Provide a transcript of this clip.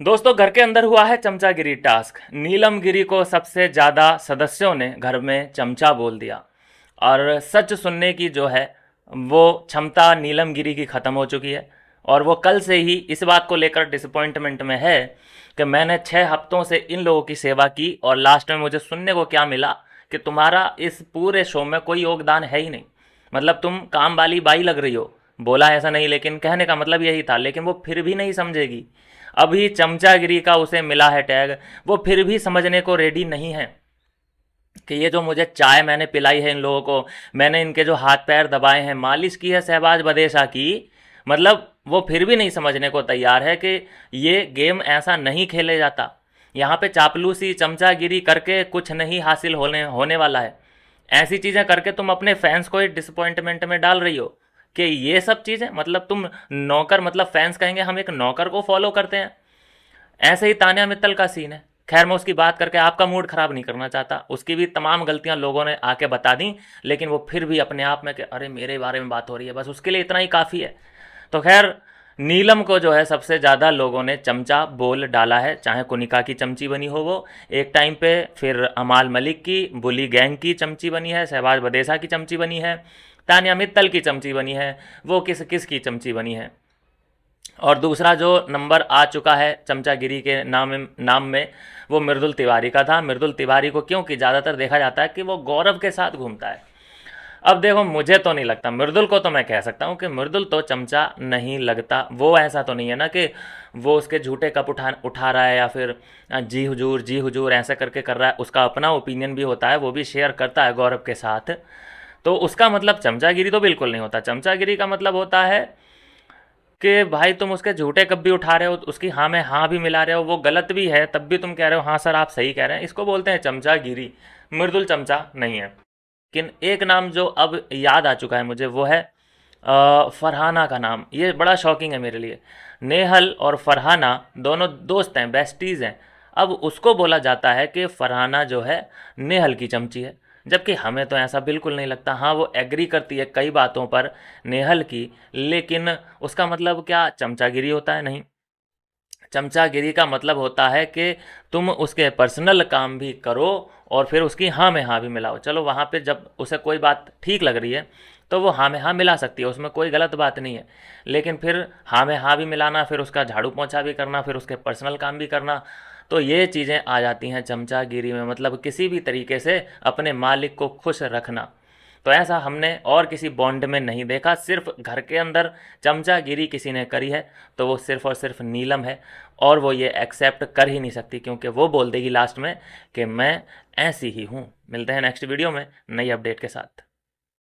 दोस्तों, घर के अंदर हुआ है चमचागिरी टास्क। नीलम गिरी को सबसे ज़्यादा सदस्यों ने घर में चमचा बोल दिया। और सच सुनने की जो है वो क्षमता नीलम गिरी की ख़त्म हो चुकी है। और वो कल से ही इस बात को लेकर डिसअपॉइंटमेंट में है कि मैंने 6 हफ्तों से इन लोगों की सेवा की और लास्ट में मुझे सुनने को क्या मिला कि तुम्हारा इस पूरे शो में कोई योगदान है ही नहीं। मतलब तुम काम वाली बाई लग रही हो। बोला ऐसा नहीं, लेकिन कहने का मतलब यही था। लेकिन वो फिर भी नहीं समझेगी। अभी चमचागिरी का उसे मिला है टैग, वो फिर भी समझने को रेडी नहीं है कि ये जो मुझे चाय मैंने पिलाई है इन लोगों को, मैंने इनके जो हाथ पैर दबाए हैं, मालिश की है शहबाज बदेशा की, मतलब वो फिर भी नहीं समझने को तैयार है कि ये गेम ऐसा नहीं खेले जाता। यहाँ पे चापलूसी चमचागिरी करके कुछ नहीं हासिल होने होने वाला है। ऐसी चीज़ें करके तुम अपने फैंस को एक डिसअपॉइंटमेंट में डाल रही हो कि ये सब चीज़ें, मतलब तुम नौकर, मतलब फैंस कहेंगे हम एक नौकर को फॉलो करते हैं। ऐसे ही तान्या मित्तल का सीन है। खैर, मैं उसकी बात करके आपका मूड खराब नहीं करना चाहता। उसकी भी तमाम गलतियां लोगों ने आके बता दी, लेकिन वो फिर भी अपने आप में कि अरे मेरे बारे में बात हो रही है, बस उसके लिए इतना ही काफ़ी है। तो खैर, नीलम को जो है सबसे ज़्यादा लोगों ने चमचा बोल डाला है। चाहे कुनिका की चमची बनी हो वो एक टाइम पे, फिर अमाल मलिक की बुली गैंग की चमची बनी है, शहबाज बदेसा की चमची बनी है, तान्या मित्तल की चमची बनी है, वो किस किस की चमची बनी है। और दूसरा जो नंबर आ चुका है चमचागिरी के नाम में वो मृदुल तिवारी का था। मृदुल तिवारी को क्योंकि ज़्यादातर देखा जाता है कि वो गौरव के साथ घूमता है। अब देखो, मुझे तो नहीं लगता। मृदुल को तो मैं कह सकता हूँ कि मृदुल तो चमचा नहीं लगता। वो ऐसा तो नहीं है ना कि वो उसके झूठे कप उठा रहा है या फिर जी हुजूर ऐसे करके कर रहा है। उसका अपना ओपिनियन भी होता है, वो भी शेयर करता है गौरव के साथ। तो उसका मतलब चमचागिरी तो बिल्कुल नहीं होता। चमचागिरी का मतलब होता है कि भाई तुम उसके झूठे कब भी उठा रहे हो, उसकी हाँ में हाँ भी मिला रहे हो, वो गलत भी है तब भी तुम कह रहे हो हाँ सर आप सही कह रहे हैं। इसको बोलते हैं चमचागिरी। मृदुल चमचा नहीं है। लेकिन एक नाम जो अब याद आ चुका है मुझे, वो है फरहाना का नाम। ये बड़ा शॉकिंग है मेरे लिए। नेहल और फरहाना दोनों दोस्त हैं, बेस्टीज़ हैं। अब उसको बोला जाता है कि फरहाना जो है नेहल की चमची है, जबकि हमें तो ऐसा बिल्कुल नहीं लगता। हाँ, वो एग्री करती है कई बातों पर नेहल की, लेकिन उसका मतलब क्या चमचागिरी होता है? नहीं। चमचागिरी का मतलब होता है कि तुम उसके पर्सनल काम भी करो और फिर उसकी हाँ में हाँ भी मिलाओ। चलो, वहाँ पे जब उसे कोई बात ठीक लग रही है तो वो हाँ में हाँ मिला सकती है, उसमें कोई गलत बात नहीं है। लेकिन फिर हाँ में हाँ भी मिलाना, फिर उसका झाड़ू पोंछा भी करना, फिर उसके पर्सनल काम भी करना, तो ये चीज़ें आ जाती हैं चमचागिरी में। मतलब किसी भी तरीके से अपने मालिक को खुश रखना। तो ऐसा हमने और किसी बॉन्ड में नहीं देखा। सिर्फ घर के अंदर चमचागिरी किसी ने करी है तो वो सिर्फ और सिर्फ नीलम है। और वो ये एक्सेप्ट कर ही नहीं सकती, क्योंकि वो बोल देगी लास्ट में कि मैं ऐसी ही हूँ। मिलते हैं नेक्स्ट वीडियो में नई अपडेट के साथ।